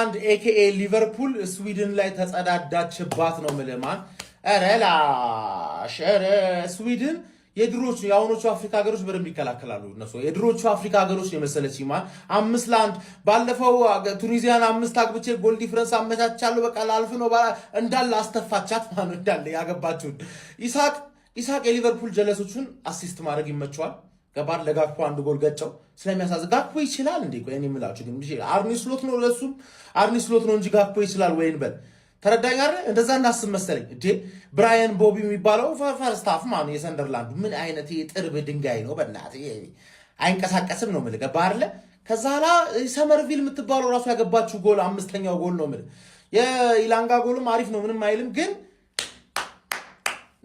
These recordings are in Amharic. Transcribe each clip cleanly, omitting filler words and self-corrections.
ኔዘርላንድ ኤኬኤ ሊቨርፑል ስዊድን ላይ ተጸዳዳችባት ነው ምልማን አረላ ሸረ ስዊድን የድሮቹ ያውኖቹ አፍሪካ ሀገሮች በደንብ ይከላከላሉ እነሱ የድሮቹ አፍሪካ ሀገሮች የመሰለች ማን 5-1 ባለፈው ቱኒዚያን 5 አግብቼ ጎል ዲፈረንስ አመቻቻለሁ በቃ ላልፍ ነው እንዳለ አስተፋቻት ማን እንዳለ ያገባችሁ ኢሳቅ የሊቨርፑል ጀለሶቹን አሲስት ማድረግ ይመቸዋል ገባር ለጋክፖ አንድ ጎል ገጨው ስለሚያሳዝ ጋክፖ ይችላል እንዴ ቆይ እኔ የምላችሁ ግን አርኒ ስሎት ነው ለሱም አርኒ ስሎት ነው እንጂ ጋክፖ ይችላል ወይን በል ተረዳኝ አይደል እንደዛ እናስብ መሰለኝ እንዴ ብራያን ቦቢ የሚባለው ፈርስት ሃፍ ማን የሰንደርላንድ ምን አይነት የጥርብ ድንጋይ ነው በእናት አይንቀሳቀስም ነው ምልገ ባርለ ከዛላ ሰመርቪል የምትባለው ራሱ ያገባችሁ ጎል አምስተኛው ጎል ነው ምል የኢላንጋ ጎልም አሪፍ ነው ምንም አይልም ግን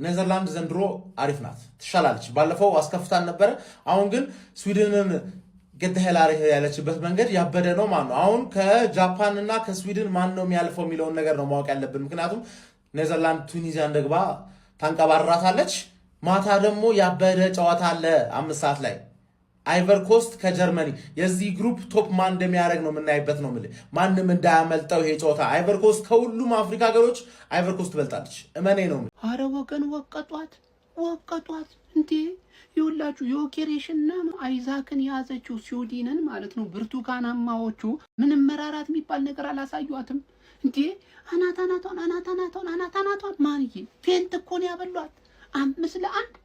ኔዘርላንድ ዘንድሮ አሪፍ ናት ትሻላለች ባለፈው አስከፍታን ነበር አሁን ግን ስዊድንን ገደህላሪ ያለችበት መንገድ ያበደ ነው ማለት ነው አሁን ከጃፓን እና ከስዊድን ማን ነው የሚያልፈው የሚለውን ነገር ነው ማወቅ ያለብን ምክንያቱም ኔዘርላንድ ቱኒዚያን ደግባ ታንቀባራታለች ማታ ደግሞ ያበደ ጨዋታ አለ 5 ሰዓት ላይ አይቨር ኮስት ከጀርመኒ የዚህ ግሩፕ ቶፕ ማን እንደሚያደርግ ነው የምናይበት ነው ማለት ማንንም እንዳያመልጠው ይሄ ጨዋታ አይቨር ኮስት ከሁሉም አፍሪካ ሀገሮች አይቨር ኮስት ትበልጣለች እመኔ ነው አረ ወገን ወቀጧት እንዴ ይውላችሁ ዮኬሬሽና አይዛክን ያዘችው ስዊድንን ማለት ነው ብርቱካናማዎቹ ምንም መራራት የሚባል ነገር አላሳዩአትም እንዴ አናታናቷን ማንዬ ፌንት እኮ ነው ያበሏት 5-1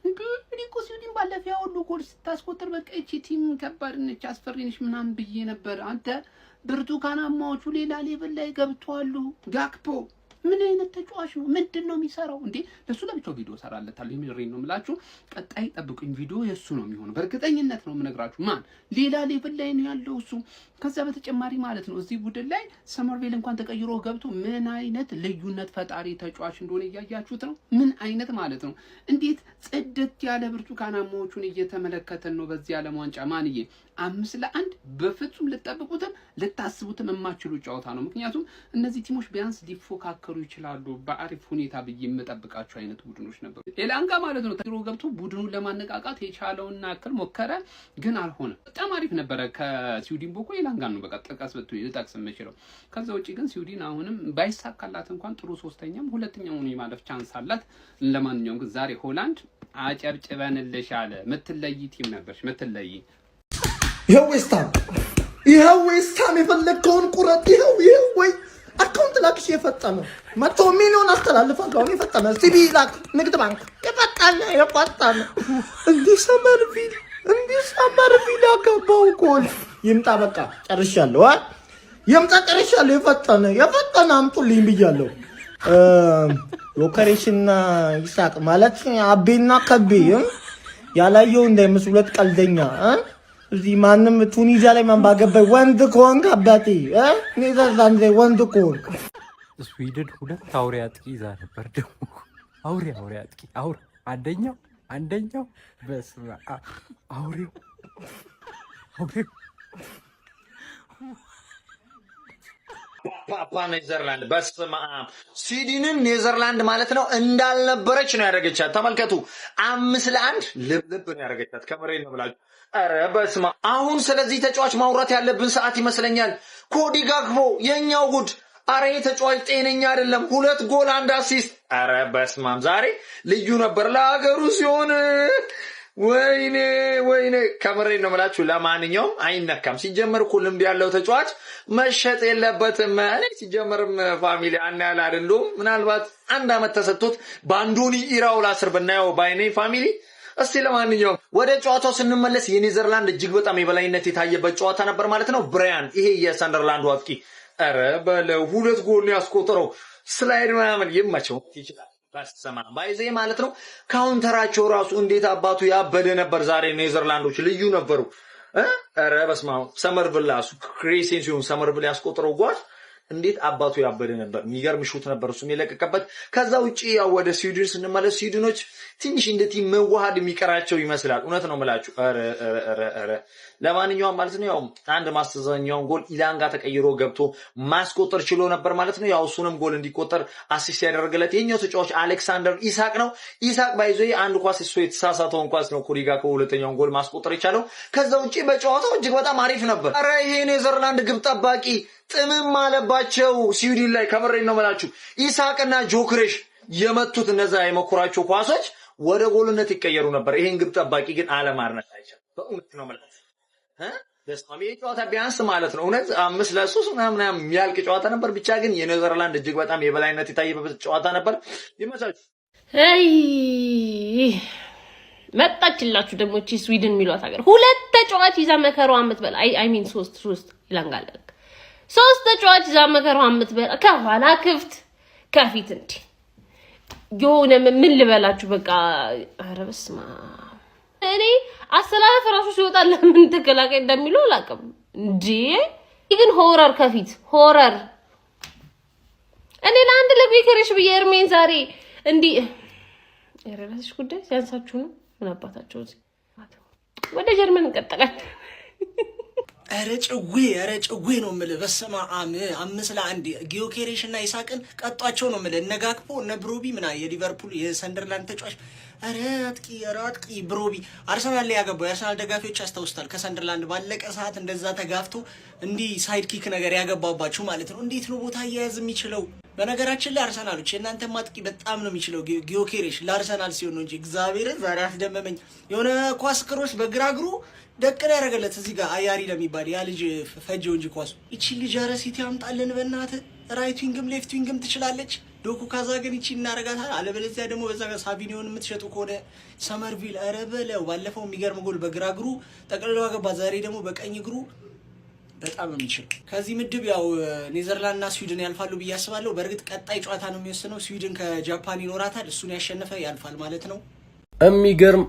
እንዴ እኮ ስዊድን ባለፈው ያው ሁሉ ጎል ስታስቆጥር በቃ እቺ ቲም ከባድ ነች አስፈሪነች ምናምን ብዬ ነበር አንተ ብርቱካናማዎቹ ሌላ ሌቭል ላይ ገብቷሉ ጋክፖ ምን አይነት ተጫዋች ነው ምንድነው የሚሰራው እንዴ ለሱ ለብቻው ቪዲዮ ሰራለታል የሚሪን ነው ምላችሁ ቀጣይ ጠብቁኝ ቪዲዮ የሱ ነው የሚሆነው በእርግጠኝነት ነው የምነግራችሁ ማን ሌላ ሌቭል ላይ ነው ያለው እሱ ከዛ በተጨማሪ ማለት ነው እዚህ ቡድን ላይ ሰመርቬል እንኳን ተቀይሮ ገብቶ ምን አይነት ልዩነት ፈጣሪ ተጫዋች እንደሆነ ያያያችሁት ነው ምን አይነት ማለት ነው እንዴት ጽድት ያለ ብርቱካናማዎቹን እየተመለከተን ነው በዚህ ዓለም ዋንጫ ማንዬ 5-1 በፍጹም ልትጠብቁትም ልታስቡትም የማትችሉ ጨዋታ ነው ምክንያቱም እነዚህ ቲሞች ቢያንስ ሊፎካከሩ ይችላሉ በአሪፍ ሁኔታ በየመጠብቃቸው አይነት ቡድኖች ነበሩ ኤላንጋ ማለት ነው ተግሮ ገብቶ ቡድኑን ለማነቃቃት የቻለውና አክል ሞከረ ግን አልሆነ በጣም አሪፍ ነበረ ከስዊድን ቦኮ ኤላንጋ ነው በቃ ጥቃስ በቱ ይልጣቅስ መችለው ከዛ ውጪ ግን ስዊድን አሁንም ባይሳካላት እንኳን ጥሩ ሶስተኛም ሁለተኛውን የማለፍ ቻንስ አላት ለማንኛውም ግን ዛሬ ሆላንድ አጨብጭበንልሻለ ምትለይ ቲም ነበርሽ ምትለይ ይሄው ዌስታም የፈለከውን ቁረጥ ይሄው ወይ አካውንት ላክሽ የፈጠነ 100 ሚሊዮን አስተላልፋለሁ አሁን የፈጠነ ሲቢ ላክ ንግድ ባንክ የፈጠነ እንዲህ ሰመርቪል ያገባው ጎል ይምጣ በቃ ጨርሻለሁ የፈጠነ አምጡልኝ ብያለሁ ዮኬሬሽና ይሳቅ ማለት አቤና ከቤ ያላየው እንዳይመስሉት ቀልደኛ እዚህ ማንም ቱኒዚያ ላይ ማን ባገባይ ወንድ ኮንክ አባቴ ኔዘርላንድ ላይ ወንድ ኮንክ ስዊድን ሁለት አውሬ አጥቂ ይዛ ነበር ደግሞ አውሬ አጥቂ አንደኛው በስመ አብ አውሬው ፓፓ ኔዘርላንድ በስመ አብ ስዊድንን ኔዘርላንድ ማለት ነው እንዳልነበረች ነው ያደረገቻት ተመልከቱ 5-1 ልብ ነው ያደረገቻት ከመሬት ነው ብላችሁ አረ በስመ አሁን ስለዚህ ተጫዋች ማውራት ያለብን ሰዓት ይመስለኛል ኮዲ ጋክፖ የኛው ጉድ አረ ተጫዋች ጤነኛ አይደለም 2 ጎል 1 አሲስት አረ በስመ አብ ዛሬ ልዩ ነበር ለሀገሩ ሲሆን ወይኔ ከመሬት ነው ብላችሁ ለማንኛውም አይነካም ሲጀመር እኮ ልምድ ያለው ተጫዋች መሸጥ የለበትም እኔ ሲጀመርም ፋሚሊ አናያል አይደለም ምናልባት 1 አመት ተሰጥቶት ባንዶኒ ኢራውላ ስር በናየው ባይኔ ፋሚሊ እስቲ ለማንኛውም ወደ ጨዋታው ስንመለስ የኔዘርላንድ እጅግ በጣም የበላይነት የታየበት ጨዋታ ነበር ማለት ነው ብራያን ይሄ የሰንደርላንድ አጥቂ አረ በለው 2 ጎል ነው ያስቆጠረው ስላይድ ምናምን ይመቸው ይችላል ባስተማ ባይዜ ማለት ነው ካውንተራቸው ራሱ እንዴት አባቱ ያበደ ነበር ዛሬ ኔዘርላንዶች ልዩ ነበሩ አረ በስማው ሰመርቪላሱ ክሬሴንሲዮን ሰመርቪል ያስቆጠረው ጎል እንዴት አባቱ ያበደ ነበር የሚገርም ሹት ነበር እሱም የለቀቀበት ከዛ ውጪ ያው ወደ ስዊድን ስንመለስ ስዊድኖች ትንሽ እንደ ቲም መዋሃድ የሚቀራቸው ይመስላል እውነት ነው ማለት አረ ለማንኛውም ማለት ነው ያው አንድ ማስተዛኛውን ጎል ኢላንጋ ተቀይሮ ገብቶ ማስቆጠር ችሎ ነበር ማለት ነው። ያው እሱንም ጎል እንዲቆጠር አሲስት ያደረገለት የኛው ተጫዋች አሌክሳንደር ኢሳቅ ነው። ኢሳቅ ባይዞ አንድ ኳስ እሱ የተሳሳተውን ኳስ ነው ኩሪጋ ከሁለተኛውን ጎል ማስቆጠር የቻለው። ከዛ ውጪ በጨዋታው እጅግ በጣም አሪፍ ነበር። ኧረ ይሄ ኔዘርላንድ ግብ ጠባቂ ጥምም አለባቸው ስዊድን ላይ። ከምሬን ነው የምላችሁ። ኢሳቅና ጆክሬሽ የመቱት እነዛ የመኩራቸው ኳሶች ወደ ጎልነት ይቀየሩ ነበር። ይሄን ግብ ጠባቂ ግን አለማድነቅ አይቻልም። በእውነት ነው ማለት በስማሚ ጨዋታ ቢያንስ ማለት ነው እውነት 5-3 ምናምን የሚያልቅ ጨዋታ ነበር። ብቻ ግን የኔዘርላንድ እጅግ በጣም የበላይነት የታየበት ጨዋታ ነበር። ይመሳችሁ። አይ መጣችላችሁ ደግሞ እቺ ስዊድን የሚሏት ሀገር ሁለት ተጫዋች ይዛ መከራው አምትበላ አይ ሚን ሶስት ይላንጋል። ሶስት ተጫዋች ይዛ መከራው አምትበላ ከኋላ ክፍት ከፊት እንዴ የሆነ ምን ልበላችሁ በቃ ኧረ በስመ አብ። እኔ አሰላለፍ ራሱ ሲወጣ ለምን ተከላካይ እንደሚለው አላውቅም እንዴ። ግን ሆረር ከፊት ሆረር። እኔ ለአንድ ለቢከረሽ በየርሜን ዛሬ እንዲ የራስሽ ጉዳይ ሲያንሳችሁ ነው። ምን አባታቸው እዚህ ወደ ጀርመን እንቀጥላለን። ኧረ ጭዌ ነው የምልህ። በስመ አብ 5-1 ጊዮኬሬሽ እና ኢሳቅን ቀጧቸው ነው የምልህ። እነ ጋክፖ እነ ብሮቢ የሊቨርፑል የሰንደርላንድ ተጫዋች ኧረ አጥቂ ብሮቢ አርሰናል ላይ ያገባው የአርሰናል ደጋፊዎች ያስታውስታል። ከሰንደርላንድ ባለቀ ሰዓት እንደዛ ተጋፍቶ እንዲህ ሳይድ ኪክ ነገር ያገባባችሁ ማለት ነው። እንዴት ነው ቦታ አያያዝ የሚችለው? በነገራችን ላይ አርሰናሎች የእናንተ ማጥቂ በጣም ነው የሚችለው። ጊዮኬሬሽ ለአርሰናል ሲሆን ነው እንጂ እግዚአብሔርን ዛሬ አስደመመኝ። የሆነ ኳስ ክሮስ በግራ እግሩ ደቅን ያደረገለት እዚህ ጋር አያሪ ለሚባል ያ ልጅ ፈጀው እንጂ ኳሱ። እቺ ልጅ ኧረ ሲቲ ያምጣልን በእናትህ። ራይት ዊንግም ሌፍት ዊንግም ትችላለች። ዶኩ ካዛ ግን እቺ እናረጋታል። አለበለዚያ ደግሞ በዛ ጋር ሳቪኒዮን የምትሸጡ ከሆነ ሰመርቪል ኧረ በለው። ባለፈው የሚገርም ጎል በግራ እግሩ ጠቅልሎ አገባ። ዛሬ ደግሞ በቀኝ እግሩ በጣም የሚችል። ከዚህ ምድብ ያው ኔዘርላንድ እና ስዊድን ያልፋሉ ብዬ አስባለሁ። በእርግጥ ቀጣይ ጨዋታ ነው የሚወስነው። ስዊድን ከጃፓን ይኖራታል። እሱን ያሸነፈ ያልፋል ማለት ነው።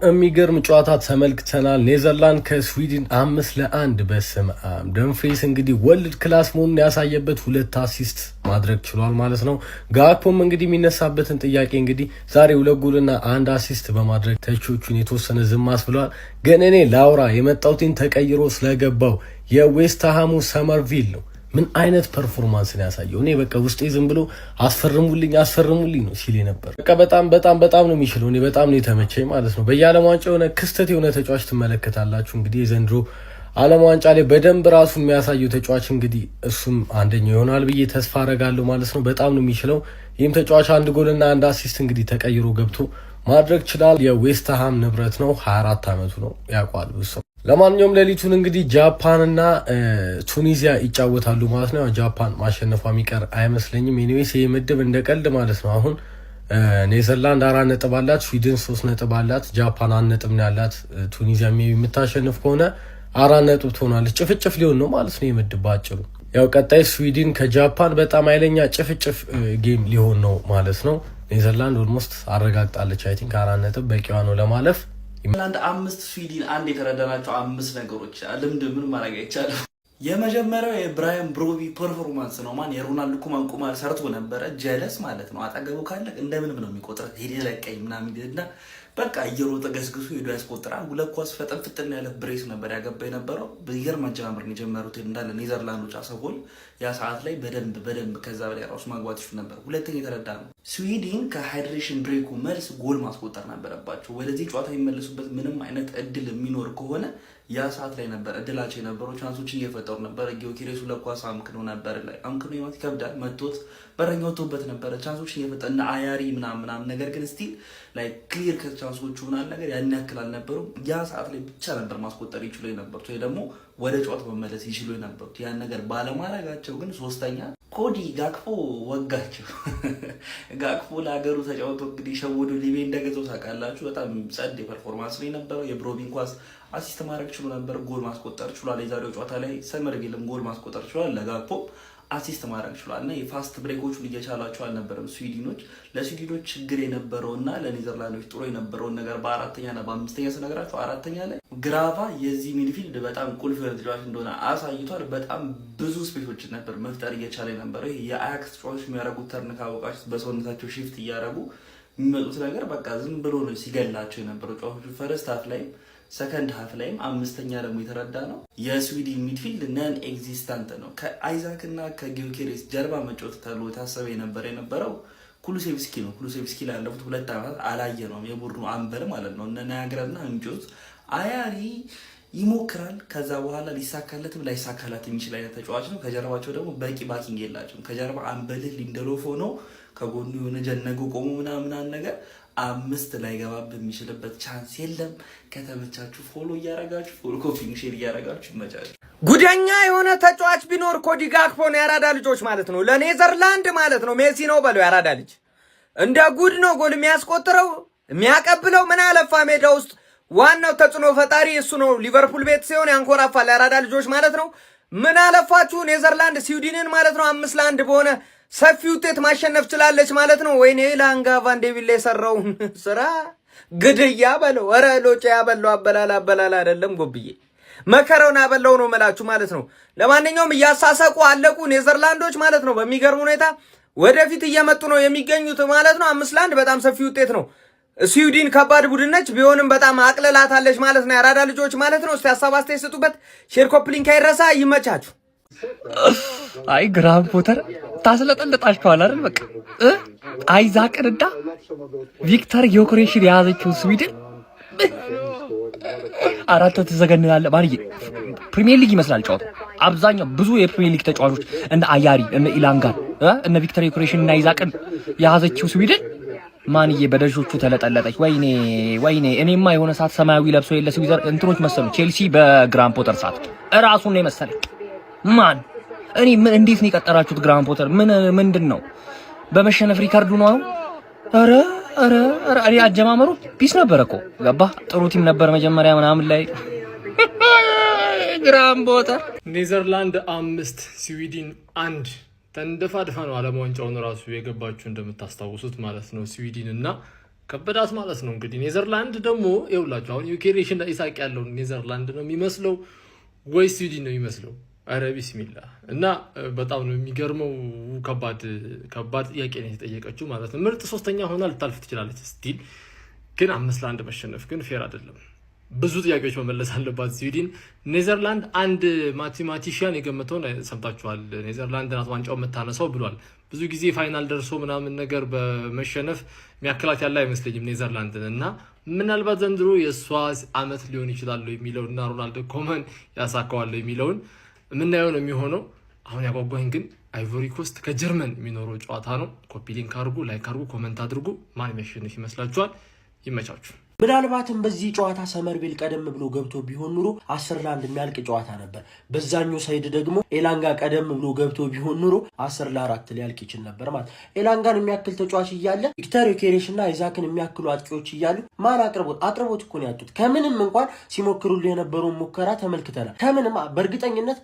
የሚገርም ጨዋታ ተመልክተናል። ኔዘርላንድ ከስዊድን 5-1 በስመ አብ። ደምፍሪስ እንግዲህ ወርልድ ክላስ መሆኑን ያሳየበት 2 አሲስት ማድረግ ችሏል ማለት ነው። ጋክፖም እንግዲህ የሚነሳበትን ጥያቄ እንግዲህ ዛሬ 2 ጎልና 1 አሲስት በማድረግ ተቾቹን የተወሰነ ዝም አስብለዋል። ግን እኔ ላውራ የመጣውትን ተቀይሮ ስለገባው የዌስትሃሙ ሰመርቪል ነው። ምን አይነት ፐርፎርማንስ ነው ያሳየው? እኔ በቃ ውስጤ ዝም ብሎ አስፈርሙልኝ ነው ሲል ነበር። በቃ በጣም ነው የሚችለው። እኔ በጣም ነው የተመቸኝ ማለት ነው። በየዓለም ዋንጫ የሆነ ክስተት የሆነ ተጫዋች ትመለከታላችሁ። እንግዲህ የዘንድሮ ዓለም ዋንጫ ላይ በደንብ ራሱ የሚያሳየው ተጫዋች እንግዲህ እሱም አንደኛው ይሆናል ብዬ ተስፋ አረጋለሁ ማለት ነው። በጣም ነው የሚችለው። ይህም ተጫዋች 1 ጎልና 1 አሲስት እንግዲህ ተቀይሮ ገብቶ ማድረግ ይችላል። የዌስትሃም ንብረት ነው። 24 ዓመቱ ነው። ያውቃል ብዙ ሰው። ለማንኛውም ሌሊቱን እንግዲህ ጃፓንና ቱኒዚያ ይጫወታሉ ማለት ነው። ጃፓን ማሸነፏ የሚቀር አይመስለኝም። ኤኒዌይስ ይሄ ምድብ እንደቀልድ ማለት ነው። አሁን ኔዘርላንድ 4 ነጥብ አላት፣ ስዊድን 3 ነጥብ አላት፣ ጃፓን 1 ነጥብ ነው ያላት። ቱኒዚያ የምታሸንፍ ከሆነ 4 ነጥብ ትሆናለች። ጭፍጭፍ ሊሆን ነው ማለት ነው የምድብ ባጭሩ። ያው ቀጣይ ስዊድን ከጃፓን በጣም ኃይለኛ ጭፍጭፍ ጌም ሊሆን ነው ማለት ነው። ኔዘርላንድ ኦልሞስት አረጋግጣለች። አይ ቲንክ 4 ነጥብ በቂዋ ነው ለማለፍ። ኔዘርላንድ 5 ስዊድን 1 የተረዳናቸው 5 ነገሮች ልምድ ምን ማድረግ አይቻልም። የመጀመሪያው የብራያን ብሮቢ ፐርፎርማንስ ነው። ማን የሮናልዶ ኩማን ቁማር ሰርቶ ነበረ። ጀለስ ማለት ነው። አጠገቡ ካለ እንደምንም ነው የሚቆጥረው። ሄደ ለቀኝ ምናምን ይልና በቃ እየሮጠ ገስግሱ ሄዶ ያስቆጥራል። 2 ኳስ ፈጠን ያለ ብሬስ ነበር ያገባ የነበረው። በየር ማጀማመር ነው የጀመሩት እንዳለ ኔዘርላንዶች አሰቦል ያ ሰዓት ላይ በደንብ ከዛ በላይ ራሱ ማግባት ይችላል ነበር። ሁለተኛ የተረዳ ነው ስዊድን ከሃይድሬሽን ብሬኩ መልስ ጎል ማስቆጠር ነበረባቸው። ወደዚህ ጨዋታ የሚመለሱበት ምንም አይነት እድል የሚኖር ከሆነ ያ ሰዓት ላይ ነበር እድላቸው የነበረው። ቻንሶችን እየፈጠሩ ነበር። ጊዮኬሬሱ ለኳስ አምክኖ ነበር ላይ አምክኖ ይማት ይከብዳል። መጥቶት በረኛው ተውበት ነበር። ቻንሶችን እየፈጠሩ እና አያሪ ምናምን ነገር ግን ስቲል ላይ ክሊር ከቻንሶቹ ምናምን ነገር ያን ያክል አልነበሩም። ያ ሰዓት ላይ ብቻ ነበር ማስቆጠር ይችሉ የነበሩት ወይ ደግሞ ወደ ጨዋታ መመለስ ይችሉ የነበሩት። ያን ነገር ባለማድረጋቸው ግን ሶስተኛ ኮዲ ጋክፖ ወጋቸው። ጋክፖ ለሀገሩ ተጫውቶ እንግዲህ ሸወዶ ሊቤ እንደገዛው ታውቃላችሁ። በጣም ጸድ ፐርፎርማንስ ነው የነበረው። የብሮቢን ኳስ አሲስት ማድረግ ችሎ ነበር። ጎል ማስቆጠር ችሏል። የዛሬው ጨዋታ ላይ ሰመርቪልም ጎል ማስቆጠር ችሏል። ለጋክፖ አሲስት ማድረግ ችሏል። እና የፋስት ብሬኮቹን እየቻላቸው አልነበረም ስዊድኖች። ለስዊድኖች ችግር የነበረውና ለኔዘርላንዶች ጥሩ የነበረውን ነገር በ4ኛና በ5ኛ ስነግራቸው 4ኛ ላይ ግራቫ የዚህ ሚድፊልድ በጣም ቁልፍ የሆነ ተጫዋች እንደሆነ አሳይቷል። በጣም ብዙ ስፔሶችን ነበር መፍጠር እየቻለ የነበረው። የአያክስ ተጫዋቾች የሚያደርጉት ተርን ካወቃችሁ በሰውነታቸው ሺፍት እያደረጉ የሚመጡት ነገር በቃ ዝም ብሎ ነው ሲገላቸው የነበረው። ተጫዋቾቹ ፈርስት ሃፍ ላይ ሰከንድ ሃፍ ላይም አምስተኛ ደግሞ የተረዳ ነው የስዊድን ሚድፊልድ ነን ኤግዚስታንት ነው። ከአይዛክ እና ከጊዮኬሬስ ጀርባ መጫወት ተብሎ የታሰበ የነበረው ኩሉሴቭስኪ ነው። ኩሉሴቭስኪ ላለፉት 2 ዓመታት አላየ ነው የቡድኑ አንበል ማለት ነው። እነ ናያግራና እንጆት አያሪ ይሞክራል። ከዛ በኋላ ሊሳካለትም ላይሳካላትም የሚችል አይነት ተጫዋች ነው። ከጀርባቸው ደግሞ በቂ ባኪንግ የላቸውም። ከጀርባ አንበልህ ሊንደሎፍ ሆኖ ከጎኑ የሆነ ጀነጎ ቆሞ ምናምን ነገር 5 ላይ ገባብ የሚችልበት ቻንስ የለም። ከተመቻችሁ ፎሎ እያረጋችሁ ፎሎ ኮፒንግ ሼር እያረጋችሁ ይመቻችሁ። ጉደኛ የሆነ ተጫዋች ቢኖር ኮዲ ጋክፖ ነው። ያራዳ ልጆች ማለት ነው። ለኔዘርላንድ ማለት ነው ሜሲ ነው በለው። ያራዳ ልጅ እንደ ጉድ ነው ጎል የሚያስቆጥረው የሚያቀብለው። ምን አለፋ ሜዳ ውስጥ ዋናው ተጽዕኖ ፈጣሪ እሱ ነው። ሊቨርፑል ቤት ሲሆን ያንኮራፋል። ያራዳ ልጆች ማለት ነው። ምን አለፋችሁ ኔዘርላንድ ስዊድንን ማለት ነው 5-1 በሆነ ሰፊ ውጤት ማሸነፍ ችላለች ማለት ነው። ወይኔ ላንጋ ቫን ዴ ቪላ የሰራውን ስራ ግድያ በለው። ኧረ ሎጫ ያበለው አበላል አይደለም ጎብዬ መከረውን አበለው ነው መላችሁ ማለት ነው። ለማንኛውም እያሳሰቁ አለቁ ኔዘርላንዶች ማለት ነው። በሚገርም ሁኔታ ወደፊት እየመጡ ነው የሚገኙት ማለት ነው። 5-1 በጣም ሰፊ ውጤት ነው። ስዊድን ከባድ ቡድን ነች፣ ቢሆንም በጣም አቅልላታለች ማለት ነው። ያራዳ ልጆች ማለት ነው። እስቲ ሀሳብ አስተያየት ስጡበት። ሼር ኮፕሊንክ አይረሳ። ይመቻችሁ። አይ ግራም ፖተር ታስለጠለጣችኋል አይደል? በቃ አይዛቅንና ቪክተር ዮኬሬሽን የያዘችው ስዊድን 4 ተዘገንናለ ማለት ፕሪሚየር ሊግ ይመስላል ጨዋታው። አብዛኛው ብዙ የፕሪሚየር ሊግ ተጫዋቾች እነ አያሪ እነ ኢላንጋር እነ ቪክተር ዮኬሬሽን እና አይዛቅን የያዘችው ስዊድን ማንዬ በደጆቹ ተለጠለጠች። ወይኔ እኔማ የሆነ ሰዓት ሰማያዊ ለብሶ የለ ስዊዘር እንትኖች መሰሉ ቼልሲ በግራም ፖተር ሰዓት እራሱን ነው መሰለኝ። ማን እኔ ምን እንዴት ነው የቀጠራችሁት? ግራም ፖተር ምንድነው በመሸነፍ ሪካርዱ ነው አሁን? ኧረ እኔ አጀማመሩ ፒስ ነበር እኮ ገባ። ጥሩ ቲም ነበር መጀመሪያ ምናምን ላይ ግራም ፖተር። ኔዘርላንድ 5 ስዊድን 1 ተንደፋድፋ ነው ዓለም ዋንጫውን ራሱ የገባችሁ እንደምታስታውሱት ማለት ነው። ስዊድን እና ከበዳት ማለት ነው። እንግዲህ ኔዘርላንድ ደግሞ ይኸውላችሁ አሁን ዩኬሬሽ እና ኢሳቅ ያለው ኔዘርላንድ ነው የሚመስለው ወይ ስዊድን ነው የሚመስለው? አረ ቢስሚላ። እና በጣም ነው የሚገርመው። ከባድ ጥያቄ ነው የተጠየቀችው ማለት ነው። ምርጥ 3ኛ ሆና ልታልፍ ትችላለች ስቲል፣ ግን 5-1 መሸነፍ ግን ፌር አይደለም። ብዙ ጥያቄዎች መመለስ አለባት ስዊድን። ኔዘርላንድ አንድ ማቴማቲሽያን የገመተውን ሰምታችኋል። ኔዘርላንድ ናት ዋንጫው የምታነሳው ብሏል። ብዙ ጊዜ ፋይናል ደርሶ ምናምን ነገር በመሸነፍ የሚያከላት ያለ አይመስለኝም ኔዘርላንድን። እና ምናልባት ዘንድሮ የእሷ አመት ሊሆን ይችላል የሚለው እና ሮናልዶ ኮመን ያሳካዋል የሚለውን የምናየው ነው የሚሆነው። አሁን ያጓጓኝ ግን አይቮሪ ኮስት ከጀርመን የሚኖረው ጨዋታ ነው። ኮፒ ሊንክ አድርጉ፣ ላይክ አድርጉ፣ ኮመንት አድርጉ። ማን የሚያሸንፍ ይመስላችኋል? ይመቻችሁ። ምናልባትም በዚህ ጨዋታ ሰመርቤል ቀደም ብሎ ገብቶ ቢሆን ኑሮ 10-1 የሚያልቅ ጨዋታ ነበር። በዛኛው ሳይድ ደግሞ ኤላንጋ ቀደም ብሎ ገብቶ ቢሆን ኑሮ 10-4 ሊያልቅ ይችል ነበር ማለት። ኤላንጋን የሚያክል ተጫዋች እያለ ቪክተር ዮኬሬሽ እና አይዛክን የሚያክሉ አጥቂዎች እያሉ ማን አቅርቦት እኮ ነው ያጡት። ከምንም እንኳን ሲሞክሩልህ የነበረውን ሙከራ ተመልክተናል። ከምንም በእርግጠኝነት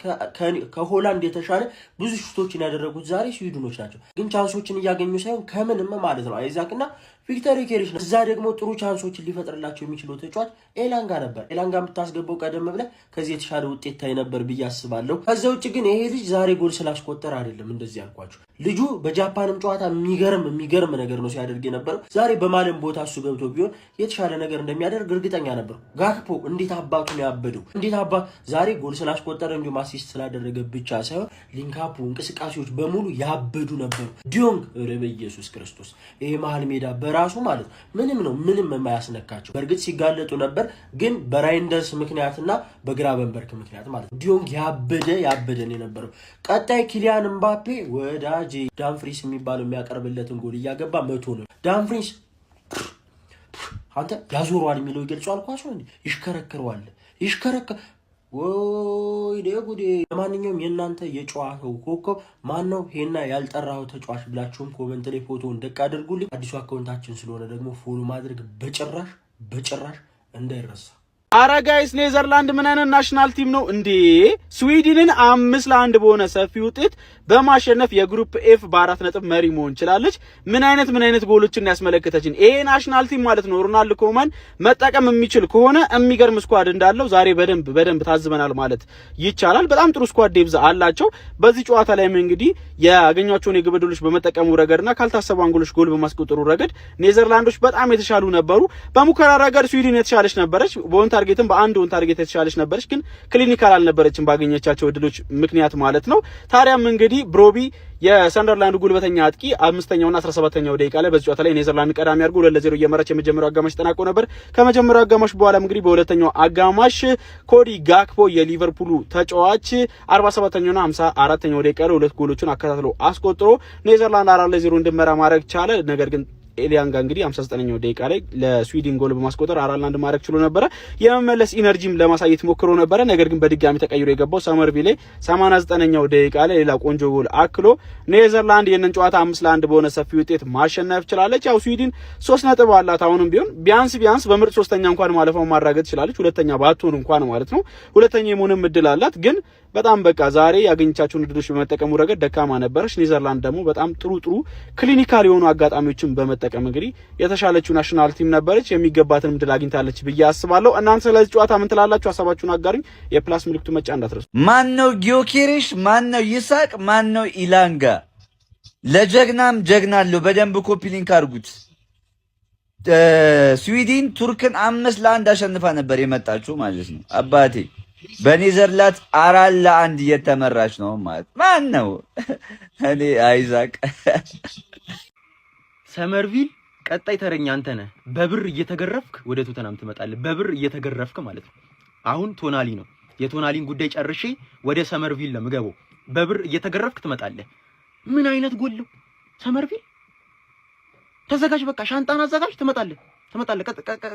ከሆላንድ የተሻለ ብዙ ሹቶችን ያደረጉት ዛሬ ስዊድኖች ናቸው። ግን ቻንሶችን እያገኙ ሳይሆን ከምንም ማለት ነው አይዛክና ቪክተር ዮኬሬሽ ነው። እዛ ደግሞ ጥሩ ቻንሶችን ሊፈጥርላቸው የሚችለው ተጫዋች ኤላንጋ ነበር። ኤላንጋ የምታስገባው ቀደም ብለህ ከዚህ የተሻለ ውጤት ታይ ነበር ብዬ አስባለሁ። ከዛ ውጭ ግን ይሄ ልጅ ዛሬ ጎል ስላስቆጠረ አይደለም እንደዚህ ያልኳችሁ። ልጁ በጃፓንም ጨዋታ የሚገርም ነገር ነው ሲያደርግ የነበረው። ዛሬ በማለም ቦታ እሱ ገብቶ ቢሆን የተሻለ ነገር እንደሚያደርግ እርግጠኛ ነበር። ጋክፖ እንዴት አባቱን ያበደው ዛሬ ጎል ስላስቆጠረ እንዲሁም አሲስት ስላደረገ ብቻ ሳይሆን ሊንካፑ እንቅስቃሴዎች በሙሉ ያበዱ ነበሩ። ዲዮንግ በኢየሱስ ክርስቶስ ይሄ መሀል ሜዳ በራሱ ማለት ምንም የማያስነካቸው። በእርግጥ ሲጋለጡ ነበር፣ ግን በራይንደርስ ምክንያትና በግራቨንበርክ ምክንያት ማለት ነው። ዲዮንግ ያበደን የነበረው። ቀጣይ ኪሊያን ምባፔ ወዳጄ ዳንፍሪስ የሚባለው የሚያቀርብለትን ጎል እያገባ 100 ነው። ዳንፍሪስ አንተ ያዞረዋል የሚለው ይገልጿል። ኳሱ ይሽከረክረዋል። ወይ ደጉዴ። ለማንኛውም የእናንተ የጨዋታው ኮከብ ማነው? ሄና ያልጠራው ተጫዋች ብላችሁም ኮሜንት ላይ ፎቶ እንደቅ አድርጉልኝ። አዲሱ አካውንታችን ስለሆነ ደግሞ ፎሎ ማድረግ በጭራሽ እንዳይረሳ። አረ ጋይስ ኔዘርላንድ ምን አይነት ናሽናል ቲም ነው እንዴ? ስዊድንን 5-1 በሆነ ሰፊ ውጤት በማሸነፍ የግሩፕ ኤፍ በ4 ነጥብ መሪ መሆን ችላለች። ምን አይነት ጎሎችን ያስመለከተችን ይሄ ናሽናል ቲም ማለት ነው። ሮናልዶ ኮመን መጠቀም የሚችል ከሆነ የሚገርም ስኳድ እንዳለው ዛሬ በደንብ ታዝበናል ማለት ይቻላል። በጣም ጥሩ ስኳድ ዴብዝ አላቸው። በዚህ ጨዋታ ላይም እንግዲህ ያገኟቸውን የግብ ዕድሎች በመጠቀሙ ረገድና ካልታሰቡ አንጎሎች ጎል በማስቆጠሩ ረገድ ኔዘርላንዶች በጣም የተሻሉ ነበሩ። በሙከራ ረገድ ስዊድን የተሻለች ነበረች። ታርጌትም በአንድ ኦን ታርጌት የተሻለች ነበረች፣ ግን ክሊኒካል አልነበረችም ባገኘቻቸው እድሎች ምክንያት ማለት ነው። ታዲያም እንግዲህ ብሮቢ የሰንደርላንድ ጉልበተኛ አጥቂ 5ኛውና 17ኛው ደቂቃ ላይ በዚህ ጨዋታ ላይ ኔዘርላንድ ቀዳሚ አድርጎ 2-0 እየመራች የመጀመሪያው አጋማሽ ተጠናቆ ነበር። ከመጀመሪያው አጋማሽ በኋላ እንግዲህ በሁለተኛው አጋማሽ ኮዲ ጋክፖ የሊቨርፑሉ ተጫዋች 47ኛውና 54ኛው ደቂቃ ላይ ሁለት ጎሎችን አከታትሎ አስቆጥሮ ኔዘርላንድ 4-0 እንዲመራ ማድረግ ቻለ። ነገር ግን ኤሊያንጋ እንግዲህ 59ኛው ደቂቃ ላይ ለስዊድን ጎል በማስቆጠር 4-1 ማድረግ ችሎ ነበር። የመመለስ ኢነርጂም ለማሳየት ሞክሮ ነበር። ነገር ግን በድጋሚ ተቀይሮ የገባው ሰመርቪል ላይ 89ኛው ደቂቃ ላይ ሌላ ቆንጆ ጎል አክሎ ኔዘርላንድ ይህንን ጨዋታ 5-1 በሆነ ሰፊ ውጤት ማሸነፍ ችላለች። ያው ስዊድን 3 ነጥብ አላት። አሁንም ቢሆን ቢያንስ በምርጥ ሶስተኛ እንኳን ማለፏን ማረጋገጥ ትችላለች። ሁለተኛ ባትሆን እንኳን ማለት ነው። ሁለተኛ የመሆንም እድል አላት። ግን በጣም በቃ ዛሬ ያገኘቻቸውን እድሎች በመጠቀሙ ረገድ ደካማ ነበረች። ኔዘርላንድ ደግሞ በጣም ጥሩ ክሊኒካል የሆኑ አጋጣሚዎችን በመጠቀም እንግዲህ የተሻለችው ናሽናል ቲም ነበረች። የሚገባትንም ድል አግኝታለች ብዬ አስባለሁ። እናንተ ስለዚህ ጨዋታ ምን ትላላችሁ? ሀሳባችሁን አጋሩኝ። የፕላስ ምልክቱ መጫ እንዳትረሱ። ማን ነው ጊዮኬሬሽ? ማን ነው ይሳቅ? ማን ነው ኢላንጋ? ለጀግናም ጀግና አለው። በደንብ ኮፒ ሊንክ አድርጉት። ስዊድን ቱርክን 5-1 አሸንፋ ነበር የመጣችው ማለት ነው። አባቴ በኔዘርላንድ 4-1 እየተመራች ነው ማለት ማን ነው? እኔ አይዛቅ ሰመርቪል ቀጣይ ተረኛ አንተ ነህ። በብር እየተገረፍክ ወደ ቶተናም ትመጣለህ። በብር እየተገረፍክ ማለት ነው። አሁን ቶናሊ ነው። የቶናሊን ጉዳይ ጨርሼ ወደ ሰመርቪል ለምገበው። በብር እየተገረፍክ ትመጣለህ። ምን አይነት ጎል ነው ሰመርቪል? ተዘጋጅ፣ በቃ ሻንጣን አዘጋጅ፣ ትመጣለህ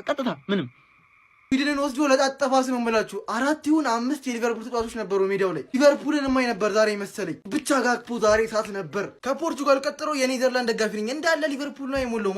ቀጥታ ምንም ስዊድንን ወስዶ ለጣጠፋስ ነው የምላችሁ። 4 ይሁን 5 የሊቨርፑል ተጫዋቾች ነበሩ ሜዳው ላይ። ሊቨርፑልን የማይ ነበር ዛሬ መሰለኝ። ብቻ ጋክፖ ዛሬ ሳት ነበር። ከፖርቹጋል ቀጥሮ የኔዘርላንድ ደጋፊ ነኝ እንዳለ ሊቨርፑል ነው የሞላው።